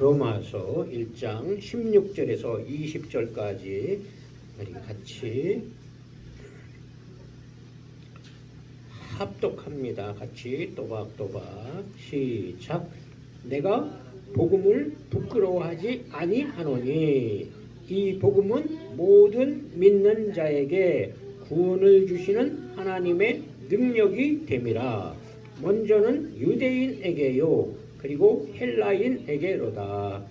로마서 1장 16절에서 20절까지 우리 같이 합독합니다. 같이 또박또박 시작. 내가 복음을 부끄러워하지 아니하노니 이 복음은 모든 믿는 자에게 구원을 주시는 하나님의 능력이 됨이라. 먼저는 유대인에게요 그리고 헬라인에게로다.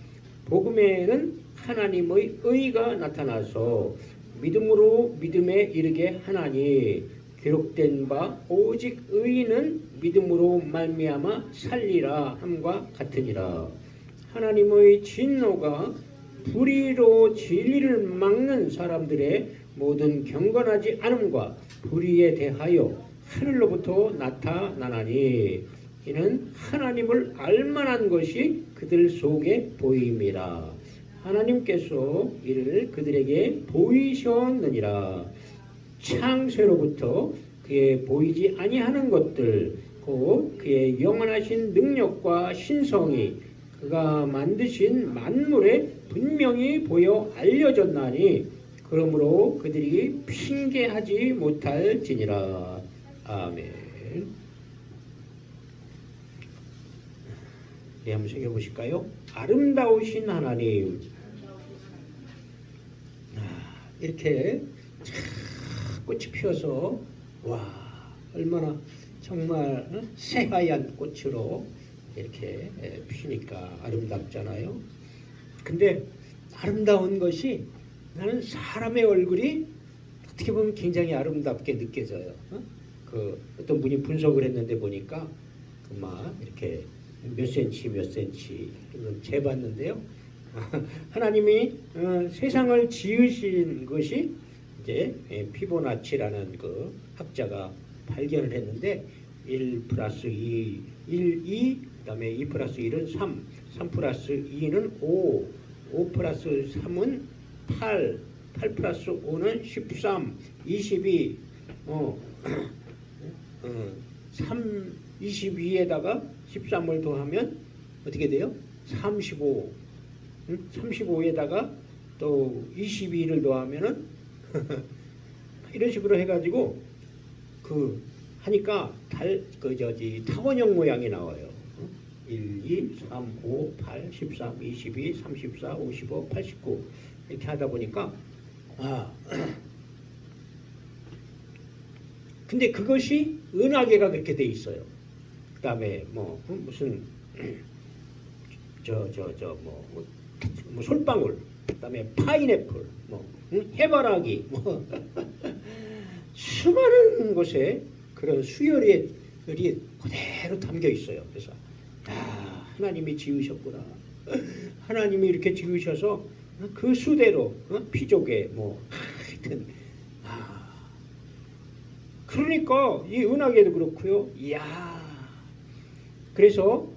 복음에는 하나님의 의가 나타나서 믿음으로 믿음에 이르게 하나니 기록된 바 오직 의인은 믿음으로 말미암아 살리라 함과 같으니라. 하나님의 진노가 불의로 진리를 막는 사람들의 모든 경건하지 않음과 불의에 대하여 하늘로부터 나타나나니 이는 하나님을 알만한 것이 그들 속에 보임이라. 하나님께서 이를 그들에게 보이셨느니라. 창세로부터 그의 보이지 아니하는 것들 곧 그의 영원하신 능력과 신성이 그가 만드신 만물에 분명히 보여 알려졌나니 그러므로 그들이 핑계하지 못할지니라. 아멘. 네, 한번 새겨보실까요? 아름다우신 하나님. 이렇게 꽃이 피어서 와 얼마나 정말 새하얀 꽃으로 이렇게 피니까 아름답잖아요. 근데 아름다운 것이 나는 사람의 얼굴이 어떻게 보면 굉장히 아름답게 느껴져요. 그 어떤 분이 분석을 했는데 보니까 막 이렇게 몇 센치 재봤는데요. 하나님이 세상을 지으신 것이 이제 피보나치라는 그 학자가 발견을 했는데 1 플러스 2, 2, 그다음에 2 플러스 1은 3, 3 플러스 2는 5, 5 플러스 3은 8, 8 플러스 5는 13, 22, 22에다가 13을 더하면 어떻게 돼요? 35. 35에다가 또 22를 더하면은 이런 식으로 해가지고 그 하니까 타원형 모양이 나와요. 1, 2, 3, 5, 8, 13, 22, 34, 55, 89 이렇게 하다 보니까 근데 그것이 은하계가 그렇게 돼 있어요. 그 다음에 뭐 무슨 뭐 솔방울, 그 다음에 파인애플, 해바라기, 수많은 곳에 그런 수열이 그대로 담겨 있어요. 그래서 하나님이 지으셨구나. 하나님이 이렇게 지으셔서 그 수대로 피조개 하여튼 그러니까 이 은하계도 그렇고요. 이야, 그래서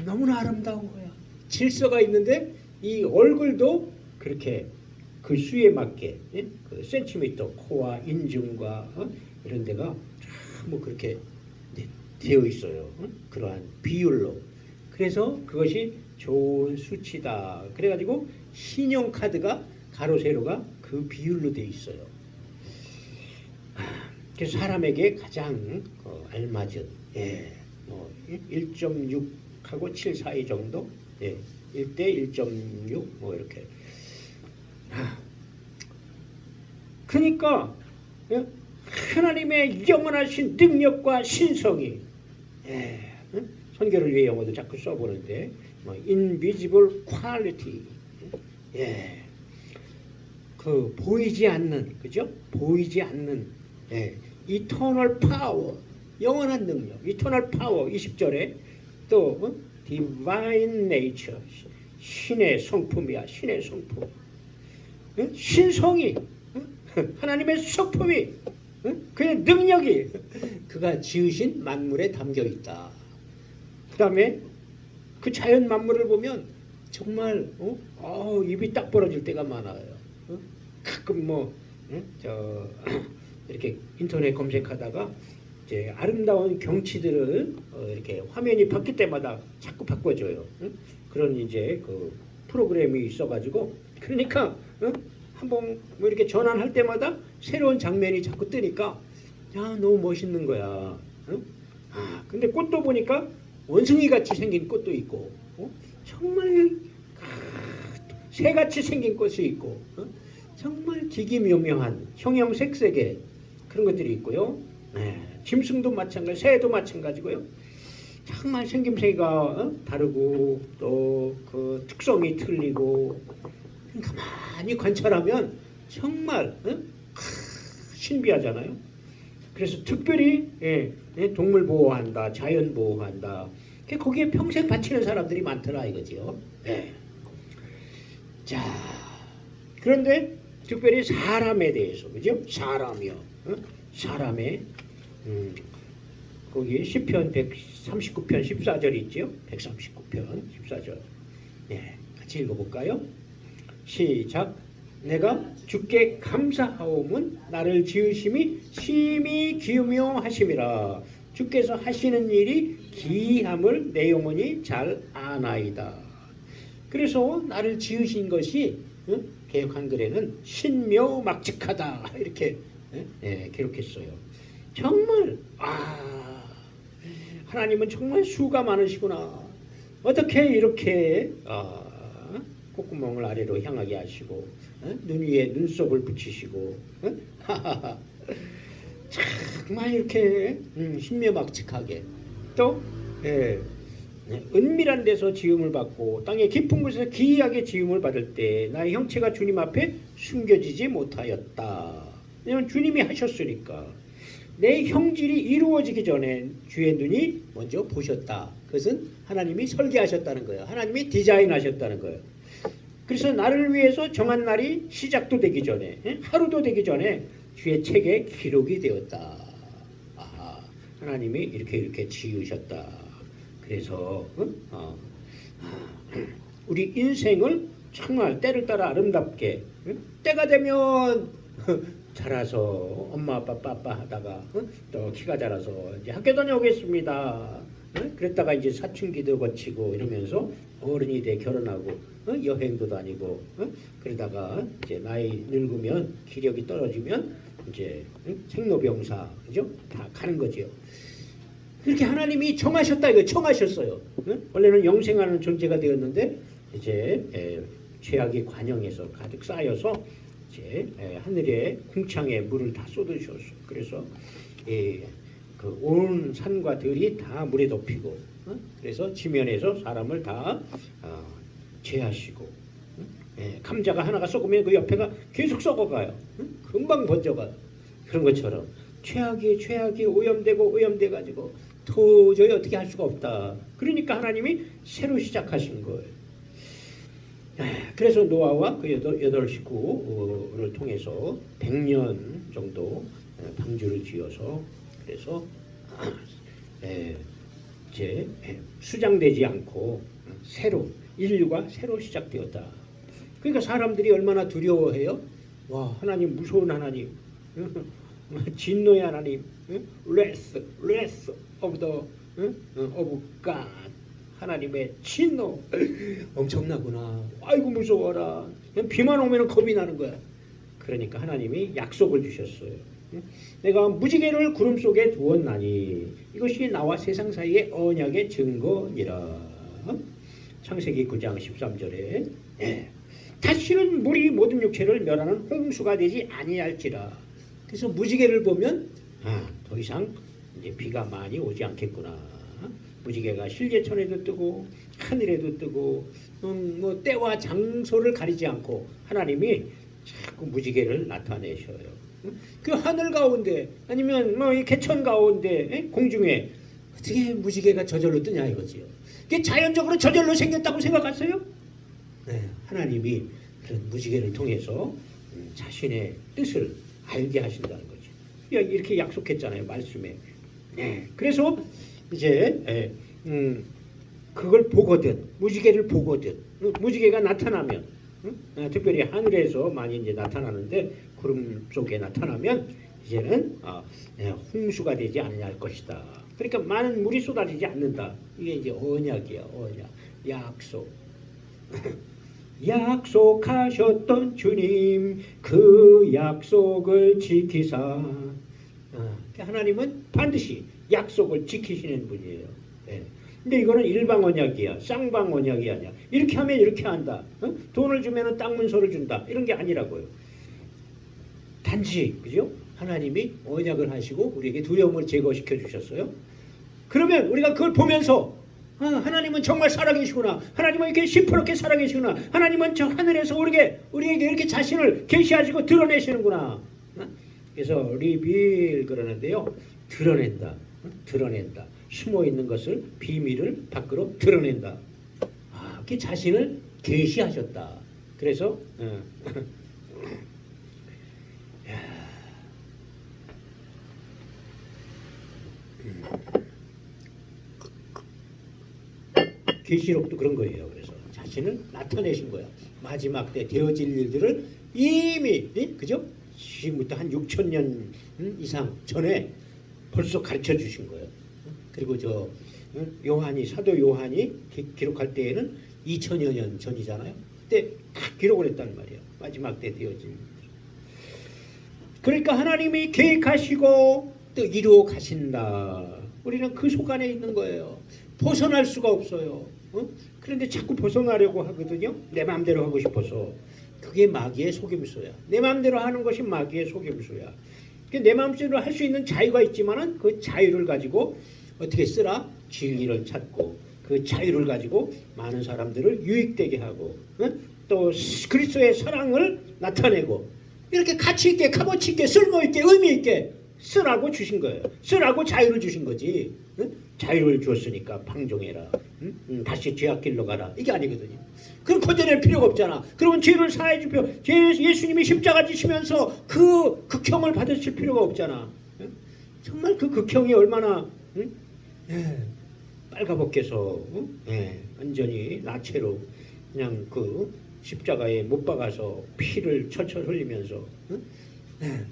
너무나 아름다운 거야. 질서가 있는데 이 얼굴도 그렇게 그 수에 맞게 그 센티미터 코와 인중과 이런 데가 뭐 그렇게 되어 있어요. 그러한 비율로. 그래서 그것이 좋은 수치다. 그래가지고 신용카드가 가로 세로가 그 비율로 되어 있어요. 그래서 사람에게 가장 알맞은 1.6하고 7 사이 정도 1대 1.6 이렇게. 그러니까 하나님의 영원하신 능력과 신성이 선교를 위해 영어도 자꾸 써보는데 invisible quality 그 보이지 않는 그죠? 보이지 않는 eternal power 영원한 능력 eternal power 20절에 또 divine nature 신의 성품이야. 신의 성품 신성이 하나님의 성품이 그의 능력이 그가 지으신 만물에 담겨 있다. 그 다음에 그 자연 만물을 보면 정말 입이 딱 벌어질 때가 많아요. 가끔 이렇게 인터넷 검색하다가 이제 아름다운 경치들을 이렇게 화면이 바뀔 때마다 자꾸 바꿔줘요. 그런 이제 그 프로그램이 있어가지고 그러니까 한번 뭐 이렇게 전환할 때마다 새로운 장면이 자꾸 뜨니까 야 너무 멋있는 거야. 근데 꽃도 보니까 원숭이 같이 생긴 꽃도 있고 정말 새같이 생긴 꽃이 있고 정말 기기묘묘한 형형색색의 그런 것들이 있고요. 짐승도 마찬가지, 새도 마찬가지고요. 정말 생김새가 다르고 또 그 특성이 틀리고 가만히 관찰하면 정말 신비하잖아요. 그래서 특별히 동물 보호한다, 자연 보호한다. 거기에 평생 바치는 사람들이 많더라 이거지요. 자, 그런데 특별히 사람에 대해서 그죠? 사람이요. 사람의 거기 시편 139편 14절 있죠? 139편 14절. 같이 읽어볼까요? 시작. 내가 주께 감사하오문 나를 지으심이 심히 기묘하심이라. 주께서 하시는 일이 기이함을 내 영혼이 잘 아나이다. 그래서 나를 지으신 것이 개역 한글에는 신묘막측하다 이렇게 기록했어요. 정말 하나님은 정말 수가 많으시구나. 어떻게 이렇게 콧구멍을 아래로 향하게 하시고 눈 위에 눈썹을 붙이시고 정말 이렇게 신묘막측하게 또 은밀한 데서 지음을 받고 땅의 깊은 곳에서 기이하게 지음을 받을 때 나의 형체가 주님 앞에 숨겨지지 못하였다. 왜냐하면 주님이 하셨으니까. 내 형질이 이루어지기 전에 주의 눈이 먼저 보셨다. 그것은 하나님이 설계하셨다는 거예요. 하나님이 디자인하셨다는 거예요. 그래서 나를 위해서 정한 날이 시작도 되기 전에 하루도 되기 전에 주의 책에 기록이 되었다. 하나님이 이렇게 지으셨다. 그래서 우리 인생을 정말 때를 따라 아름답게 때가 되면 자라서 엄마 아빠 빠빠 하다가 또 키가 자라서 이제 학교 다녀오겠습니다. 그랬다가 이제 사춘기도 거치고 이러면서 어른이 돼 결혼하고 여행도 다니고 그러다가 이제 나이 늙으면 기력이 떨어지면 이제 생로병사 그죠? 다 가는 거죠. 그렇게 하나님이 정하셨다 이거 정하셨어요. 원래는 영생하는 존재가 되었는데 이제 죄악의 관영에서 가득 쌓여서 이제 하늘의 궁창에 물을 다 쏟으셨어. 그래서 그 온 산과 들이 다 물에 덮이고 그래서 지면에서 사람을 다 제하시고 감자가 하나가 썩으면 그 옆에가 계속 썩어가요. 금방 번져가요. 그런 것처럼 최악이 오염돼 가지고 도저히 어떻게 할 수가 없다. 그러니까 하나님이 새로 시작하신 거예요. 그래서 노아와 그 여덟 식구를 통해서 100년 정도 방주를 지어서 그래서 이제 수장되지 않고 인류가 새로 시작되었다. 그러니까 사람들이 얼마나 두려워해요. 와 하나님 무서운 하나님, 진노의 하나님, wrath of God 하나님의 진노 엄청나구나. 아이고 무서워라. 그냥 비만 오면 겁이 나는 거야. 그러니까 하나님이 약속을 주셨어요. 내가 무지개를 구름 속에 두었나니 이것이 나와 세상 사이의 언약의 증거니라. 창세기 9장 13절에 다시는 물이 모든 육체를 멸하는 홍수가 되지 아니할지라. 그래서 무지개를 보면 더 이상 이제 비가 많이 오지 않겠구나. 무지개가 실제천에도 뜨고 하늘에도 뜨고 뭐 때와 장소를 가리지 않고 하나님이 자꾸 무지개를 나타내셔요. 그 하늘 가운데 아니면 뭐 이 개천 가운데 공중에 어떻게 무지개가 저절로 뜨냐 이거지요. 그게 자연적으로 저절로 생겼다고 생각하세요? 하나님이 그런 무지개를 통해서 자신의 뜻을 알게 하신다는 거죠. 이렇게 약속했잖아요 말씀에. 그래서 이제 그걸 보거든 무지개를 보거든 무지개가 나타나면 특별히 하늘에서 많이 이제 나타나는데 구름 속에 나타나면 이제는 홍수가 되지 않을 것이다. 그러니까 많은 물이 쏟아지지 않는다. 이게 이제 언약이야 언약 약속. 약속하셨던 주님 그 약속을 지키사. 하나님은 반드시 약속을 지키시는 분이에요. 네. 근데 이거는 일방 언약이야. 쌍방 언약이 아니야. 이렇게 하면 이렇게 한다. 돈을 주면 땅 문서를 준다. 이런 게 아니라고요. 단지 그죠? 하나님이 언약을 하시고 우리에게 두려움을 제거시켜 주셨어요. 그러면 우리가 그걸 보면서 하나님은 정말 살아계시구나. 하나님은 이렇게 시퍼렇게 살아계시구나. 하나님은 저 하늘에서 우리에게 이렇게 자신을 계시하시고 드러내시는구나. 그래서 리빌 그러는데요. 드러낸다. 숨어 있는 것을 비밀을 밖으로 드러낸다. 이렇게 자신을 계시하셨다. 그래서 계시록도 그런 거예요. 그래서 자신을 나타내신 거야. 마지막 때 되어질 일들을 이미 그죠? 지금부터 한 6,000년 이상 전에 벌써 가르쳐 주신 거예요. 그리고 사도 요한이 기록할 때에는 2000여 년 전이잖아요. 그때 다 기록을 했단 말이에요. 마지막 때 되어질 일들. 그러니까 하나님이 계획하시고 또 이루어 가신다. 우리는 그 속 안에 있는 거예요. 벗어날 수가 없어요. 그런데 자꾸 벗어나려고 하거든요. 내 마음대로 하고 싶어서. 그게 마귀의 속임수야. 내 마음대로 하는 것이 마귀의 속임수야. 내 마음대로 할 수 있는 자유가 있지만은 그 자유를 가지고 어떻게 쓰라? 진리를 찾고 그 자유를 가지고 많은 사람들을 유익되게 하고 또 그리스도의 사랑을 나타내고 이렇게 가치 있게 값어치 있게 쓸모 있게 의미 있게 쓰라고 주신 거예요. 쓰라고 자유를 주신 거지. 자유를 주었으니까 방종해라. 다시 죄악길로 가라. 이게 아니거든요. 그럼 건져낼 필요가 없잖아. 그러면 죄를 사해 줄 필요. 예수님이 십자가 지시면서 그 극형을 받으실 필요가 없잖아. 정말 그 극형이 얼마나 빨가벗겨서 완전히 나체로 그냥 그 십자가에 못 박아서 피를 철철 흘리면서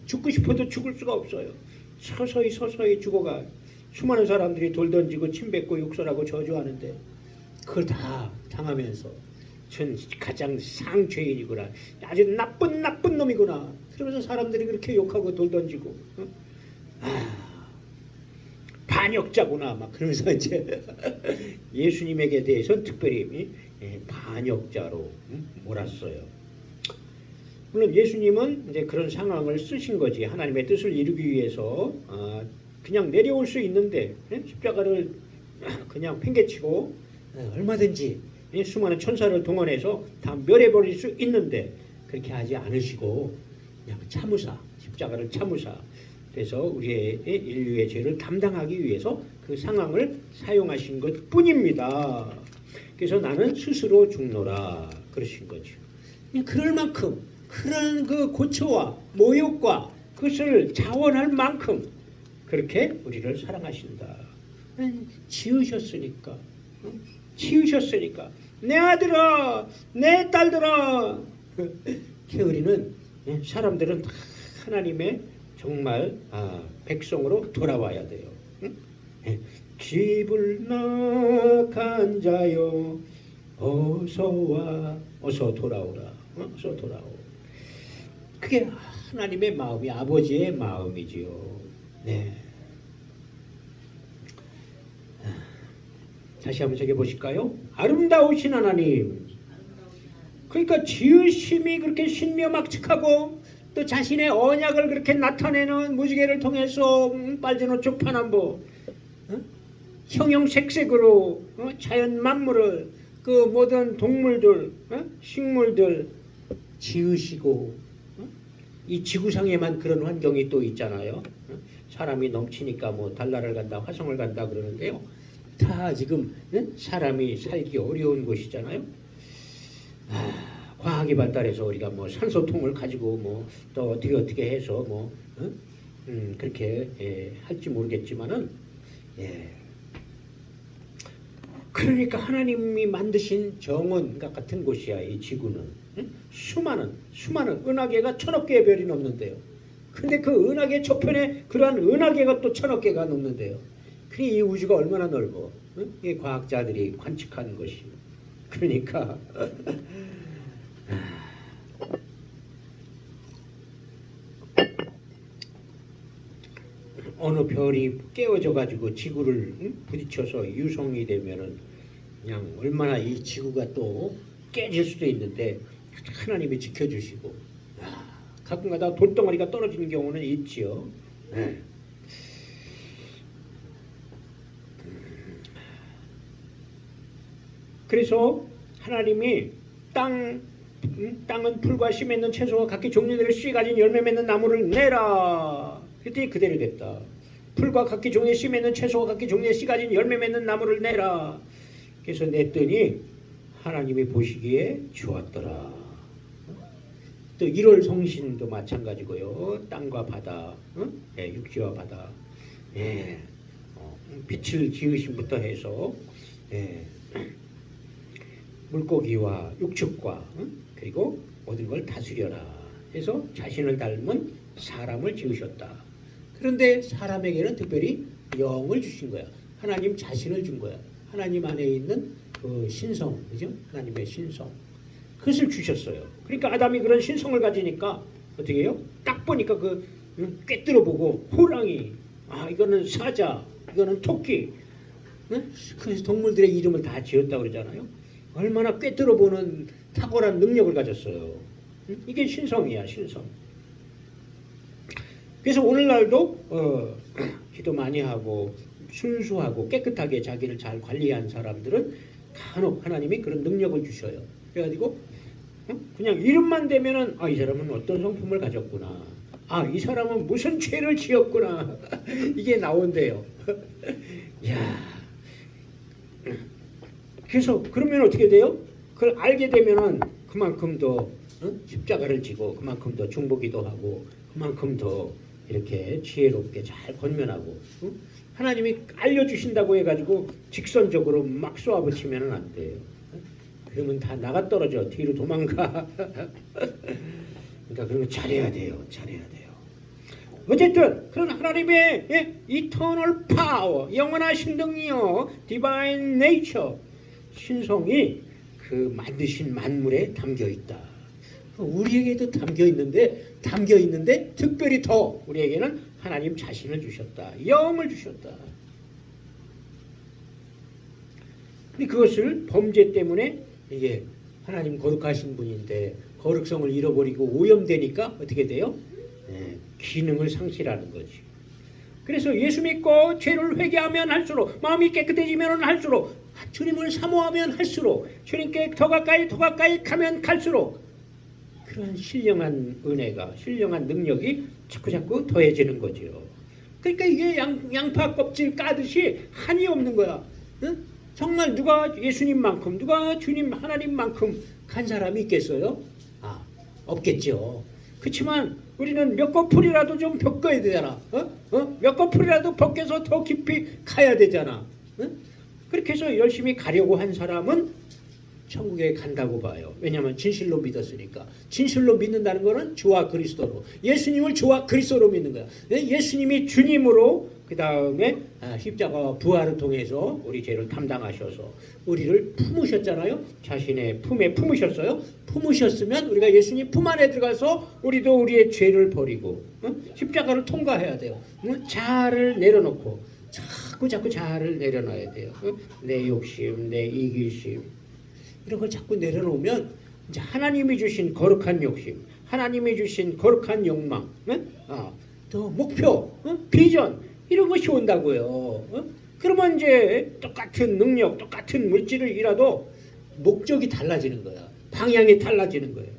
죽고 싶어도 죽을 수가 없어요. 서서히 죽어가. 수많은 사람들이 돌 던지고 침 뱉고 욕설하고 저주하는데 그걸 다 당하면서 전 가장 상죄인이구나. 아주 나쁜 놈이구나. 그러면서 사람들이 그렇게 욕하고 돌 던지고 반역자구나 막 그러면서 이제 예수님에게 대해서는 특별히 반역자로 몰았어요. 물론 예수님은 이제 그런 상황을 쓰신 거지. 하나님의 뜻을 이루기 위해서 그냥 내려올 수 있는데 십자가를 그냥 팽개치고 얼마든지 수많은 천사를 동원해서 다 멸해버릴 수 있는데 그렇게 하지 않으시고 그냥 십자가를 참으사 그래서 우리의 인류의 죄를 담당하기 위해서 그 상황을 사용하신 것 뿐입니다. 그래서 나는 스스로 죽노라 그러신 거죠. 그럴 만큼 그런 그 고초와 모욕과 그것을 자원할 만큼 그렇게 우리를 사랑하신다. 지으셨으니까 내 아들아 내 딸들아. 우리는 사람들은 다 하나님의 정말 백성으로 돌아와야 돼요. 집을 나간 자여 어서 돌아오라. 어서 돌아오. 그게 하나님의 마음이 아버지의 마음이지요. 네. 다시 한번 저기 보실까요? 아름다우신 하나님. 그러니까 지으심이 그렇게 신묘막측하고 또 자신의 언약을 그렇게 나타내는 무지개를 통해서 빨주노초 파남보 형형색색으로 자연 만물을 그 모든 동물들 식물들 지으시고 이 지구상에만 그런 환경이 또 있잖아요. 사람이 넘치니까 뭐 달나라를 간다 화성을 간다 그러는데요. 다 지금 사람이 살기 어려운 곳이잖아요. 과학이 발달해서 우리가 뭐 산소통을 가지고 뭐 또 어떻게 해서 뭐 그렇게 할지 모르겠지만은 그러니까 하나님이 만드신 정원과 같은 곳이야 이 지구는. 수많은 은하계가 1000억 개의 별이 넘는데요. 근데 그 은하계 저편에 그러한 은하계가 또 1000억 개가 넘는데요. 그러니 이 우주가 얼마나 넓어. 이 과학자들이 관측한 것이. 그러니까 어느 별이 깨어져 가지고 지구를 부딪혀서 유성이 되면은 그냥 얼마나 이 지구가 또 깨질 수도 있는데 하나님이 지켜주시고 가끔가다 돌덩어리가 떨어지는 경우는 있지요. 네. 그래서 하나님이 땅은 풀과 씨 맺는 채소와 각기 종류대로 씨 가진 열매 맺는 나무를 내라. 그랬더니 그대로 됐다. 풀과 각기 종류의 씨 맺는 채소와 각기 종류의 씨 가진 열매 맺는 나무를 내라. 그래서 냈더니 하나님이 보시기에 좋았더라. 또 1월 성신도 마찬가지고요. 땅과 바다, 예, 육지와 바다, 예, 빛을 지으심부터 해서 예, 물고기와 육축과 그리고 모든 걸 다스려라 해서 자신을 닮은 사람을 지으셨다. 그런데 사람에게는 특별히 영을 주신 거야. 하나님 자신을 준 거야. 하나님 안에 있는 그 신성, 그죠? 하나님의 신성. 그것을 주셨어요. 그러니까 아담이 그런 신성을 가지니까 어떻게 해요? 딱 보니까 그 꿰뚫어 보고 호랑이, 이거는 사자, 이거는 토끼. 그래서 동물들의 이름을 다 지었다고 그러잖아요. 얼마나 꿰뚫어 보는 탁월한 능력을 가졌어요. 이게 신성이야, 신성. 그래서 오늘날도 기도 많이 하고 순수하고 깨끗하게 자기를 잘 관리한 사람들은 간혹 하나님이 그런 능력을 주셔요. 그래가지고 그냥 이름만 대면은 이 사람은 어떤 성품을 가졌구나. 이 사람은 무슨 죄를 지었구나. 이게 나온대요. 야. 그래서 그러면 어떻게 돼요? 그걸 알게 되면은 그만큼 더 십자가를 지고 그만큼 더 중보기도 하고 그만큼 더 이렇게 지혜롭게 잘 권면하고 하나님이 알려주신다고 해가지고 직선적으로 막 쏘아붙이면 안 돼요. 그러면 다 나가 떨어져 뒤로 도망가. 그러니까 그런 거 잘해야 돼요. 잘해야 돼요. 어쨌든 그런 하나님의 eternal power, 영원하신 능력, divine nature, 신성이 그 만드신 만물에 담겨 있다. 우리에게도 담겨 있는데 특별히 더 우리에게는 하나님 자신을 주셨다. 영을 주셨다. 근데 그것을 범죄 때문에 이게 하나님 거룩하신 분인데 거룩성을 잃어버리고 오염되니까 어떻게 돼요? 기능을 상실하는 거지. 그래서 예수 믿고 죄를 회개하면 할수록 마음이 깨끗해지면 할수록 주님을 사모하면 할수록 주님께 더 가까이 가면 갈수록 그런 신령한 은혜가 신령한 능력이 자꾸 더해지는 거죠. 그러니까 이게 양파 껍질 까듯이 한이 없는 거야. 응? 정말 누가 예수님만큼 누가 주님 하나님만큼 간 사람이 있겠어요? 없겠죠. 그렇지만 우리는 몇 거풀이라도 좀 벗겨야 되잖아. 몇 거풀이라도 벗겨서 더 깊이 가야 되잖아. 그렇게 해서 열심히 가려고 한 사람은 천국에 간다고 봐요. 왜냐하면 진실로 믿었으니까. 진실로 믿는다는 것은 주와 그리스도로, 예수님을 주와 그리스도로 믿는 거야. 예수님이 주님으로 그 다음에 십자가와 부활을 통해서 우리 죄를 담당하셔서 우리를 품으셨잖아요. 자신의 품에 품으셨어요. 품으셨으면 우리가 예수님 품 안에 들어가서 우리도 우리의 죄를 버리고 십자가를 통과해야 돼요. 자아를 내려놓고 자꾸 자아를 내려놔야 돼요. 내 욕심, 내 이기심 이런 걸 자꾸 내려놓으면 이제 하나님이 주신 거룩한 욕심, 하나님이 주신 거룩한 욕망, 또 목표, 비전 이런 것이 온다고요. 그러면 이제 똑같은 능력, 똑같은 물질을 잃어도 목적이 달라지는 거야. 방향이 달라지는 거예요.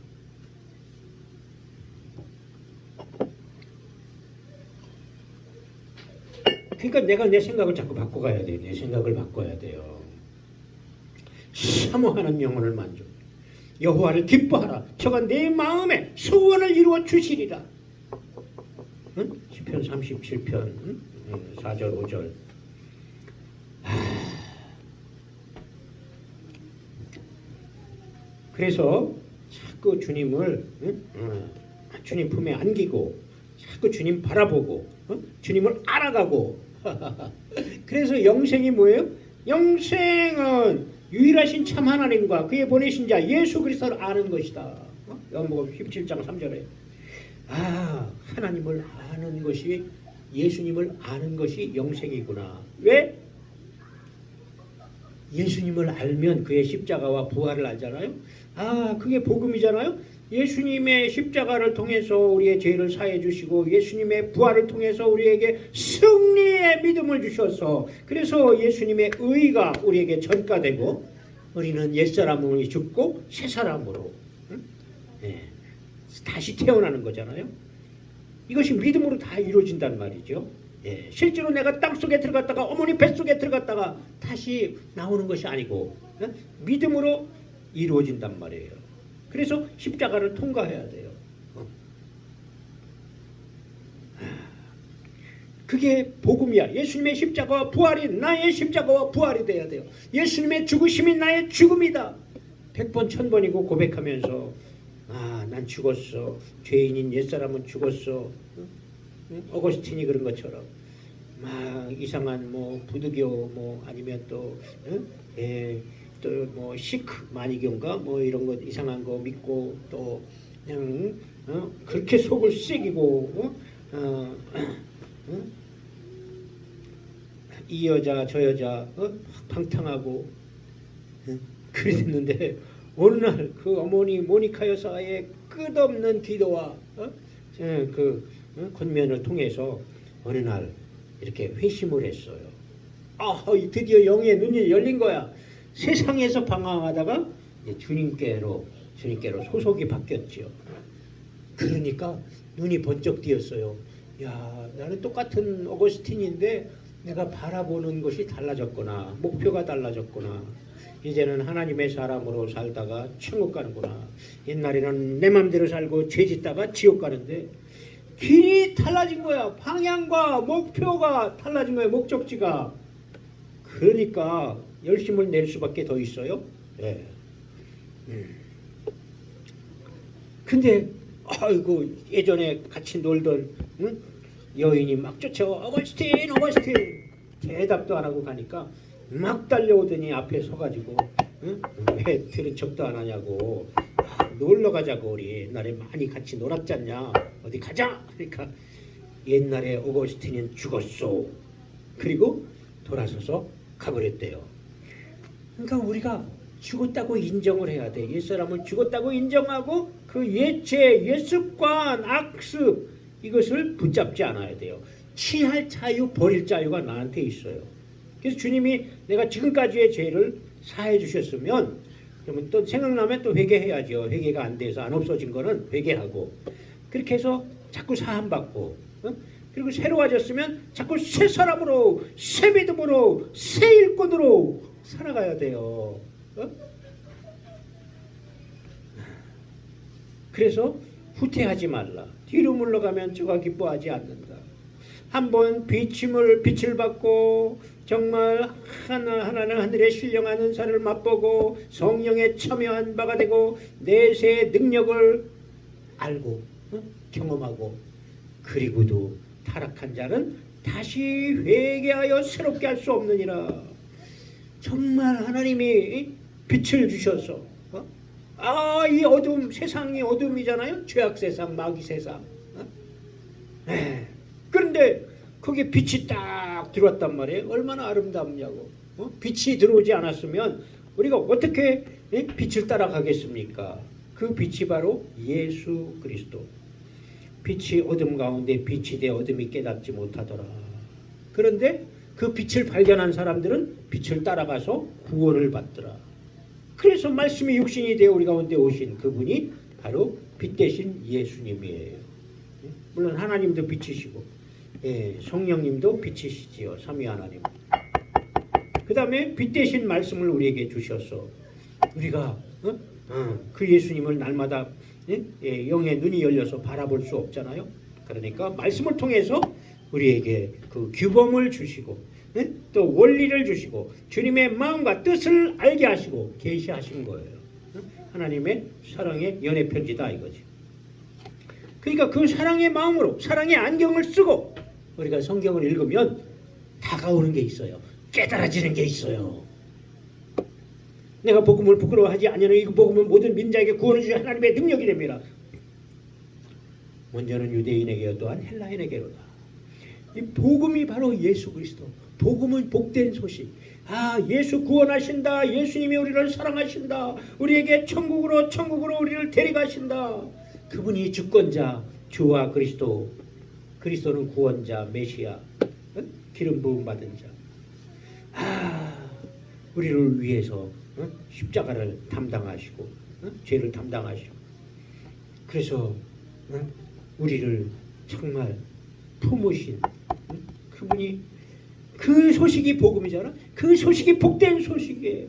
그러니까 내가 내 생각을 자꾸 바꿔가야 돼요. 내 생각을 바꿔야 돼요. 사모하는 영혼을 만족. 여호와를 기뻐하라. 저가 내 마음에 소원을 이루어 주시리라. 시편 37편 4절 5절. 그래서 자꾸 주님을 주님 품에 안기고 자꾸 주님 바라보고 주님을 알아가고 그래서 영생이 뭐예요? 영생은 유일하신 참 하나님과 그의 보내신 자 예수 그리스도를 아는 것이다. 요한복음 17장 3절에 하나님을 아는 것이 예수님을 아는 것이 영생이구나. 왜? 예수님을 알면 그의 십자가와 부활을 알잖아요. 그게 복음이잖아요. 예수님의 십자가를 통해서 우리의 죄를 사해 주시고 예수님의 부활을 통해서 우리에게 승리의 믿음을 주셔서 그래서 예수님의 의가 우리에게 전가되고 우리는 옛사람으로 죽고 새사람으로 다시 태어나는 거잖아요. 이것이 믿음으로 다 이루어진단 말이죠. 실제로 내가 땅속에 들어갔다가 어머니 뱃속에 들어갔다가 다시 나오는 것이 아니고 믿음으로 이루어진단 말이에요. 그래서 십자가를 통과해야 돼요. 그게 복음이야. 예수님의 십자가와 부활이 나의 십자가와 부활이 돼야 돼요. 예수님의 죽으심이 나의 죽음이다. 100번 1000번이고 고백하면서 난 죽었어. 죄인인 옛사람은 죽었어. 어거스틴이 그런 것처럼 막 이상한 뭐 부두교 뭐 아니면 또 뭐 시크 마니교인가 뭐 이런 거 이상한 거 믿고 또 그냥 그렇게 속을 새기고 이 여자 저 여자 방탕하고 그랬는데 어느 날 그 어머니 모니카 여사의 끝없는 기도와 권면을 통해서 어느 날 이렇게 회심을 했어요. 드디어 영의 눈이 열린 거야. 세상에서 방황하다가 이제 주님께로 소속이 바뀌었죠. 그러니까 눈이 번쩍 띄었어요. 나는 똑같은 어거스틴인데 내가 바라보는 것이 달라졌구나. 목표가 달라졌구나. 이제는 하나님의 사람으로 살다가 천국 가는구나. 옛날에는 내 맘대로 살고 죄 짓다가 지옥 가는데 길이 달라진 거야. 방향과 목표가 달라진 거야. 목적지가. 그러니까 열심을 낼 수밖에 더 있어요. 근데 예전에 같이 놀던 여인이 막 쫓아와 어거스틴 대답도 안 하고 가니까 막 달려오더니 앞에 서가지고 왜 들은 척도 안 하냐고 놀러 가자고 우리 옛날에 많이 같이 놀았잖냐 어디 가자 그러니까 옛날에 어거스틴은 죽었소 그리고 돌아서서 가버렸대요. 그러니까 우리가 죽었다고 인정을 해야 돼. 옛사람을 죽었다고 인정하고 그 옛죄, 옛습관, 악습 이것을 붙잡지 않아야 돼요. 취할 자유, 버릴 자유가 나한테 있어요. 그래서 주님이 내가 지금까지의 죄를 사해 주셨으면 그러면 또 생각나면 또 회개해야죠. 회개가 안 돼서 안 없어진 거는 회개하고 그렇게 해서 자꾸 사함받고 그리고 새로워졌으면 자꾸 새 사람으로 새 믿음으로 새 일꾼으로 살아가야 돼요. 그래서 후퇴하지 말라. 뒤로 물러가면 저가 기뻐하지 않는다. 한번 빛을 받고 정말 하나는 하늘의 신령한 은사를 맛보고 성령에 참여한 바가 되고 내세의 능력을 알고 경험하고 그리고도 타락한 자는 다시 회개하여 새롭게 할 수 없느니라. 정말 하나님이 빛을 주셔서 이 어둠 세상이 어둠이잖아요. 죄악 세상 마귀 세상 그런데 거기에 빛이 딱 들어왔단 말이에요. 얼마나 아름답냐고. 빛이 들어오지 않았으면 우리가 어떻게 빛을 따라가겠습니까? 그 빛이 바로 예수 그리스도. 빛이 어둠 가운데 빛이 돼 어둠이 깨닫지 못하더라. 그런데 그 빛을 발견한 사람들은 빛을 따라가서 구원을 받더라. 그래서 말씀이 육신이 되어 우리 가운데 오신 그분이 바로 빛 대신 예수님이에요. 물론 하나님도 빛이시고 성령님도 빛이시지요. 삼위 하나님. 그 다음에 빛 대신 말씀을 우리에게 주셔서 우리가 그 예수님을 날마다 영의 눈이 열려서 바라볼 수 없잖아요. 그러니까 말씀을 통해서 우리에게 그 규범을 주시고 또 원리를 주시고 주님의 마음과 뜻을 알게 하시고 계시하신 거예요. 하나님의 사랑의 연애 편지다 이거지. 그러니까 그 사랑의 마음으로 사랑의 안경을 쓰고 우리가 성경을 읽으면 다가오는 게 있어요. 깨달아지는 게 있어요. 내가 복음을 부끄러워하지 아니하는 이 복음은 모든 민자에게 구원을 주신 하나님의 능력이 됩니다. 먼저는 유대인에게 또한 헬라인에게로다. 이 복음이 바로 예수 그리스도. 복음은 복된 소식. 예수 구원하신다. 예수님이 우리를 사랑하신다. 우리에게 천국으로 우리를 데려가신다. 그분이 주권자, 주와 그리스도. 그리스도는 구원자, 메시아, 기름 부음 받은 자. 우리를 위해서 십자가를 담당하시고 죄를 담당하시고, 그래서 우리를 정말 품으신 그분이, 그 소식이 복음이잖아. 그 소식이 복된 소식이에요.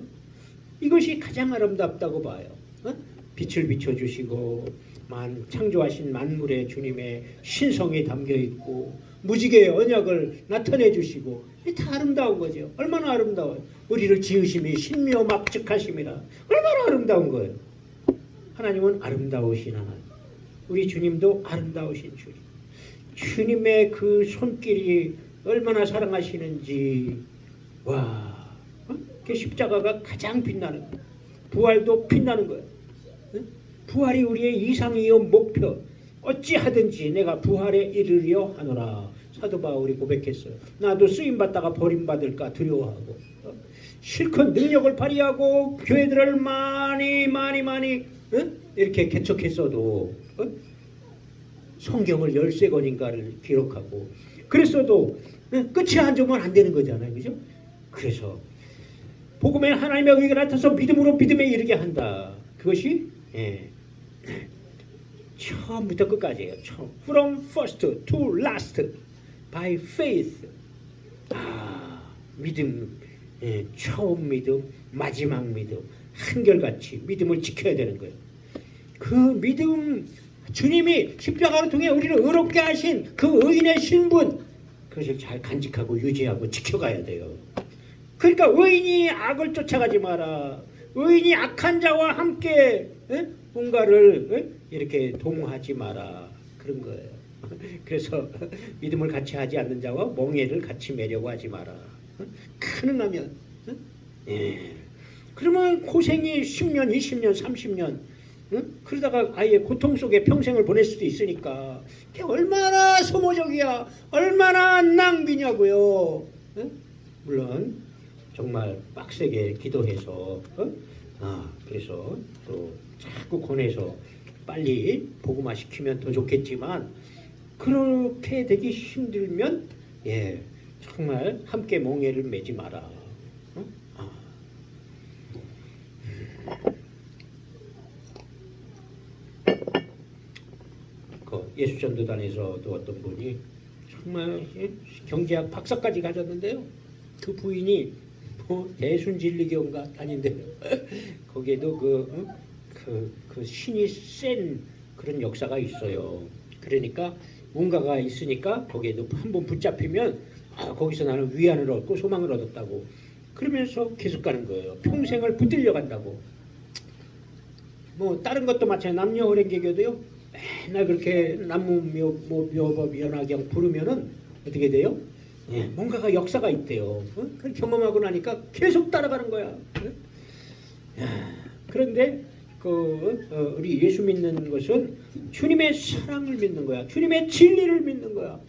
이것이 가장 아름답다고 봐요. 빛을 비춰주시고 창조하신 만물의 주님의 신성이 담겨있고 무지개의 언약을 나타내 주시고, 다 아름다운 거죠. 얼마나 아름다워요. 우리를 지으심이 신묘 막측하심이라. 얼마나 아름다운 거예요. 하나님은 아름다우신 하나님. 우리 주님도 아름다우신 주님. 주님의 그 손길이 얼마나 사랑하시는지. 그 십자가가 가장 빛나는 거예요. 부활도 빛나는 거예요. 부활이 우리의 이상이요 목표. 어찌하든지 내가 부활에 이르려 하노라. 사도 바울이 고백했어요. 나도 쓰임받다가 버림받을까 두려워하고, 실컷 능력을 발휘하고 교회들을 많이 이렇게 개척했어도, 성경을 13권인가를 기록하고 그랬어도 끝이 안 좋으면 안 되는 거잖아요. 그죠? 그래서 복음에 하나님의 의가 나타나서 믿음으로 믿음에 이르게 한다. 그것이 처음부터 끝까지예요. From first to last by faith. 믿음, 처음 믿음, 마지막 믿음, 한결같이 믿음을 지켜야 되는 거예요. 그 믿음, 주님이 십자가를 통해 우리를 의롭게 하신 그 의인의 신분, 그것을 잘 간직하고 유지하고 지켜가야 돼요. 그러니까 의인이 악을 쫓아가지 마라. 의인이 악한 자와 함께 뭔가를 이렇게 동하지 마라. 그런 거예요. 그래서 믿음을 같이 하지 않는 자와 멍에를 같이 매려고 하지 마라. 가능하면. 그러면 고생이 10년, 20년, 30년 그러다가 아예 고통 속에 평생을 보낼 수도 있으니까 그게 얼마나 소모적이야. 얼마나 낭비냐고요. 물론 정말 빡세게 기도해서 그래서 또 자꾸 권해서 빨리 복음화 시키면 더 좋겠지만, 그렇게 되기 힘들면 정말 함께 멍에를 매지 마라. 그 예수전도단에서도 어떤 분이 정말 경제학 박사까지 가졌는데요. 그 부인이 대순진리교인가 다닌데요. 거기에도 그 신이 센 그런 역사가 있어요. 그러니까 뭔가가 있으니까 거기에도 한번 붙잡히면 거기서 나는 위안을 얻고 소망을 얻었다고 그러면서 계속 가는 거예요. 평생을 붙들려 간다고. 뭐 다른 것도 마찬가지. 남녀호랭개교도요. 맨날 그렇게 남무묘법 연화경 부르면은 어떻게 돼요? 뭔가가 역사가 있대요. 그걸 경험하고 나니까 계속 따라가는 거야. 그런데 우리 예수 믿는 것은 주님의 사랑을 믿는 거야. 주님의 진리를 믿는 거야.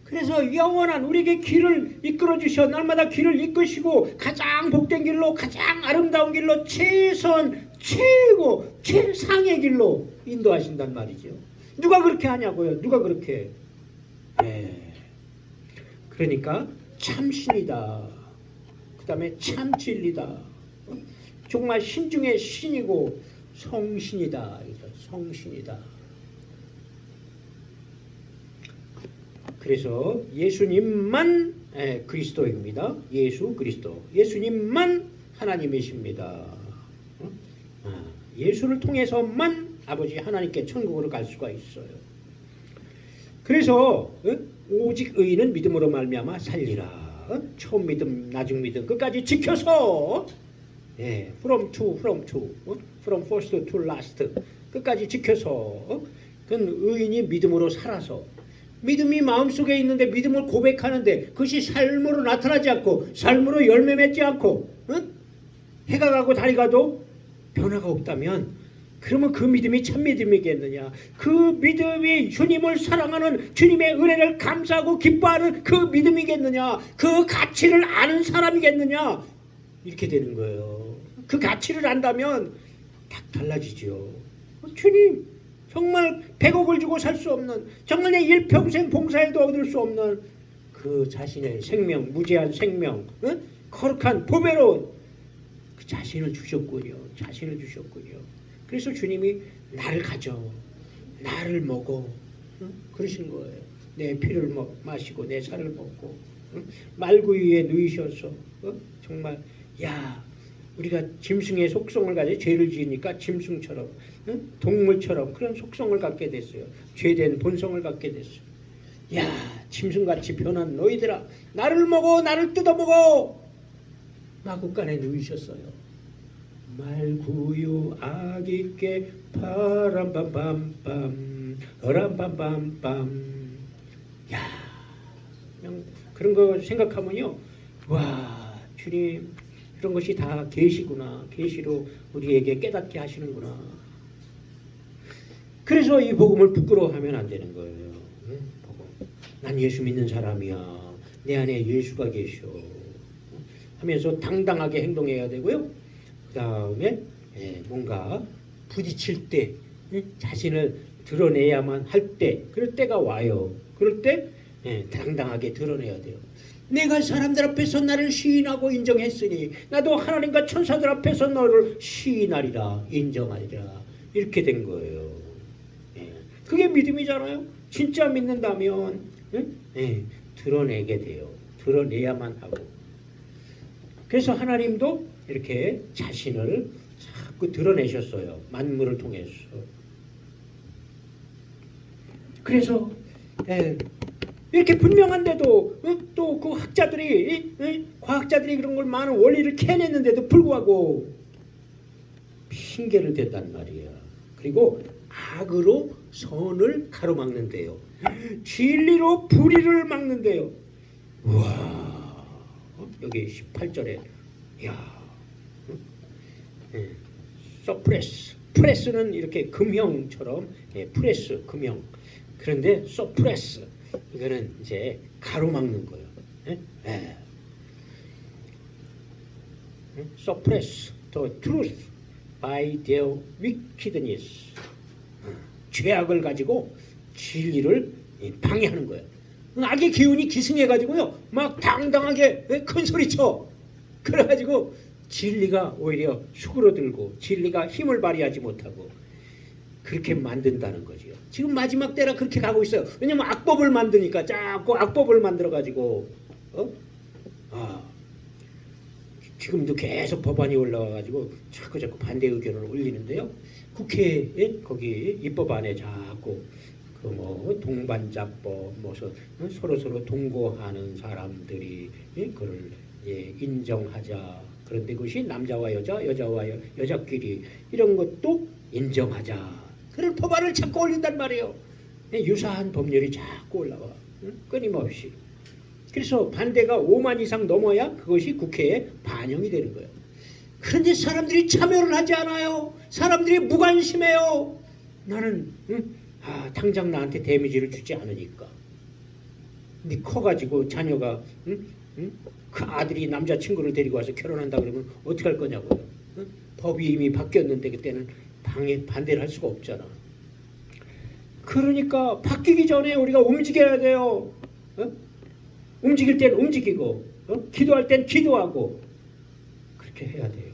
그래서 영원한 우리에게 길을 이끌어 주셔. 날마다 길을 이끄시고 가장 복된 길로, 가장 아름다운 길로, 최선, 최고, 최상의 길로 인도하신단 말이죠. 누가 그렇게 하냐고요. 누가 그렇게. 그러니까 참신이다. 그 다음에 참진리다. 정말 신 중에 신이고 성신이다. 성신이다. 그래서 예수님만 그리스도입니다. 예수 그리스도. 예수님만 하나님이십니다. 예수를 통해서만 아버지 하나님께 천국으로 갈 수가 있어요. 그래서 오직 의인은 믿음으로 말미암아 살리라. 처음 믿음, 나중 믿음 끝까지 지켜서 from first to last 끝까지 지켜서 그건 의인이 믿음으로 살아서, 믿음이 마음속에 있는데 믿음을 고백하는데 그것이 삶으로 나타나지 않고 삶으로 열매 맺지 않고 해가 가고 달이 가도 변화가 없다면 그러면 그 믿음이 참 믿음이겠느냐? 그 믿음이 주님을 사랑하는, 주님의 은혜를 감사하고 기뻐하는 그 믿음이겠느냐? 그 가치를 아는 사람이겠느냐? 이렇게 되는 거예요. 그 가치를 안다면 딱 달라지죠. 주님, 정말 100억을 주고 살 수 없는, 정말 내 일평생 봉사해도 얻을 수 없는 그 자신의 생명, 무제한 생명, 거룩한 보배로운 그 자신을 주셨군요. 자신을 주셨군요. 그래서 주님이 나를 가져, 나를 먹어, 그러신 거예요. 내 피를 마시고 내 살을 먹고, 말구 위에 누이셔서, 정말 야, 우리가 짐승의 속성을 가지고 죄를 지으니까 짐승처럼, 동물처럼 그런 속성을 갖게 됐어요. 죄된 본성을 갖게 됐어요. 야, 짐승같이 변한 너희들아, 나를 먹어, 나를 뜯어먹어. 마구간에 누이셨어요. 말구유 아기께 바람밤밤밤 어람밤밤밤. 야, 그냥 그런 거 생각하면요, 와, 주님 이런 것이 다 계시구나. 계시로 우리에게 깨닫게 하시는구나. 그래서 이 복음을 부끄러워하면 안 되는 거예요. 복음. 난 예수 믿는 사람이야. 내 안에 예수가 계셔. 하면서 당당하게 행동해야 되고요. 그 다음에 뭔가 부딪힐 때, 자신을 드러내야만 할 때, 그럴 때가 와요. 그럴 때 당당하게 드러내야 돼요. 내가 사람들 앞에서 나를 시인하고 인정했으니 나도 하나님과 천사들 앞에서 너를 시인하리라, 인정하리라. 이렇게 된 거예요. 그게 믿음이잖아요. 진짜 믿는다면 드러내게 돼요. 드러내야만 하고. 그래서 하나님도 이렇게 자신을 자꾸 드러내셨어요. 만물을 통해서. 그래서 이렇게 분명한데도 또 그 학자들이, 과학자들이 그런 걸 많은 원리를 캐냈는데도 불구하고 핑계를 댔단 말이야. 그리고 악으로 선을 가로막는데요. 진리로 불의를 막는데요. 우와, 여기 18절에 야, 서프레스, 프레스는 이렇게 금형처럼, 프레스, 금형. 그런데 서프레스, 이거는 이제 가로막는 거예요. Suppress the truth by their wickedness. 죄악을 가지고 진리를 방해하는 거예요. 악의 기운이 기승해가지고요, 막 당당하게 큰 소리쳐. 그래가지고 진리가 오히려 수그러들고 진리가 힘을 발휘하지 못하고 그렇게 만든다는 거죠. 지금 마지막 때라 그렇게 가고 있어요. 왜냐면 악법을 만드니까 자꾸 악법을 만들어가지고 지금도 계속 법안이 올라와가지고 자꾸 반대 의견을 올리는데요. 국회에 거기 입법안에 자꾸 그 뭐 동반자법, 서로 동거하는 사람들이 그걸 인정하자. 그런데 그것이 남자와 여자, 여자와 여자끼리 이런 것도 인정하자. 그런 법안을 자꾸 올린단 말이에요. 유사한 법률이 자꾸 올라와. 끊임없이. 그래서 반대가 5만 이상 넘어야 그것이 국회에 반영이 되는 거예요. 그런데 사람들이 참여를 하지 않아요. 사람들이 무관심해요. 나는 당장 나한테 데미지를 주지 않으니까. 근데 커가지고 자녀가 그 아들이 남자친구를 데리고 와서 결혼한다 그러면 어떻게 할 거냐고요. 법이 이미 바뀌었는데 그때는 반대를 할 수가 없잖아. 그러니까 바뀌기 전에 우리가 움직여야 돼요. 움직일 땐 움직이고, 기도할 땐 기도하고, 그렇게 해야 돼요.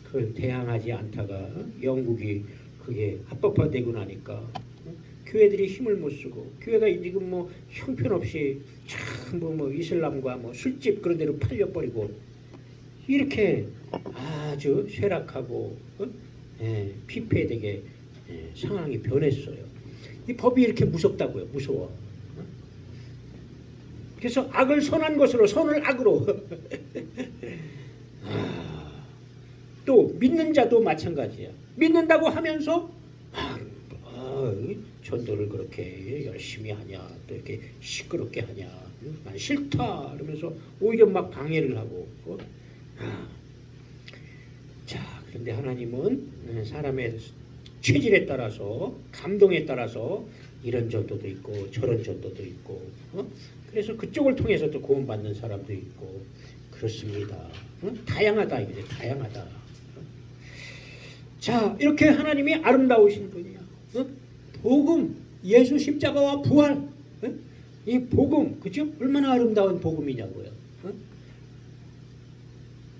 그걸 대항하지 않다가 영국이 그게 합법화되고 나니까 교회들이 힘을 못 쓰고, 교회가 지금 형편없이 참 이슬람과 술집 그런 데로 팔려버리고 이렇게 아주 쇠락하고 피폐되게 상황이 변했어요. 이 법이 이렇게 무섭다고요. 무서워. 그래서 악을 선한 것으로, 선을 악으로. 또 믿는 자도 마찬가지야. 믿는다고 하면서 전도를 그렇게 열심히 하냐, 또 이렇게 시끄럽게 하냐, 난 싫다 이러면서 오히려 막 방해를 하고. 자, 그런데 하나님은 사람의 체질에 따라서 감동에 따라서 이런 전도도 있고 저런 전도도 있고 그래서 그쪽을 통해서 또 구원받는 사람도 있고 그렇습니다. 다양하다 이거죠. 다양하다. 자, 이렇게 하나님이 아름다우신 분이야. 복음, 예수 십자가와 부활, 이 복음, 그죠? 얼마나 아름다운 복음이냐고요.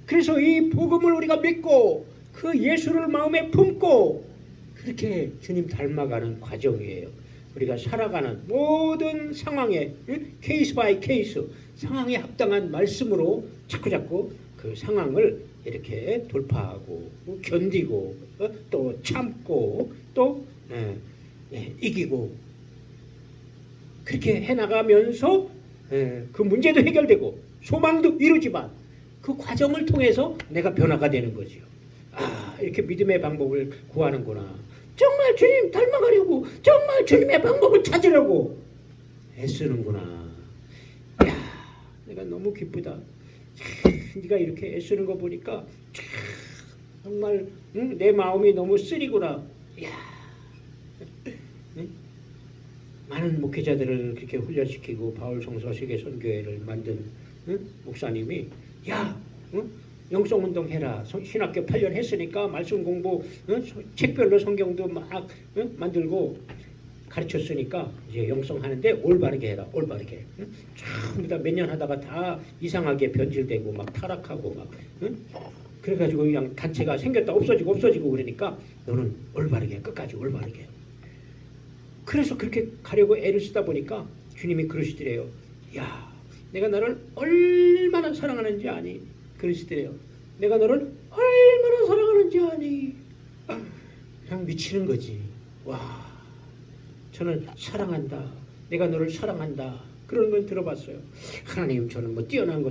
그래서 이 복음을 우리가 믿고 그 예수를 마음에 품고 그렇게 주님 닮아가는 과정이에요. 우리가 살아가는 모든 상황에 케이스 바이 케이스 상황에 합당한 말씀으로 자꾸자꾸 그 상황을 이렇게 돌파하고 견디고 또 참고 또 이기고 그렇게 해나가면서 그 문제도 해결되고 소망도 이루지만 그 과정을 통해서 내가 변화가 되는 거죠. 아, 이렇게 믿음의 방법을 구하는구나. 정말 주님 닮아가려고 정말 주님의 방법을 찾으려고 애쓰는구나. 야, 내가 너무 기쁘다. 네가 이렇게 애쓰는 거 보니까 정말 내 마음이 너무 쓰리구나. 야, 많은 목회자들을 그렇게 훈련시키고 바울 성서 세계 선교회를 만든 목사님이 야, 영성운동 해라. 신학교 8년 했으니까 말씀 공부 책별로 성경도 막 만들고 가르쳤으니까 이제 영성하는데 올바르게 해라. 올바르게. 전부 다 몇 년 하다가 다 이상하게 변질되고 막 타락하고 막 그래가지고 그냥 단체가 생겼다 없어지고 그러니까 너는 올바르게 끝까지 올바르게. 그래서 그렇게 가려고 애를 쓰다 보니까 주님이 그러시더래요. 야, 내가 너를 얼마나 사랑하는지 아니? 그러시더래요. 내가 너를 얼마나 사랑하는지 아니? 그냥 미치는 거지. 와, 저는 사랑한다. 내가 너를 사랑한다. 그런 걸 들어봤어요. 하나님, 저는 뭐 뛰어난 것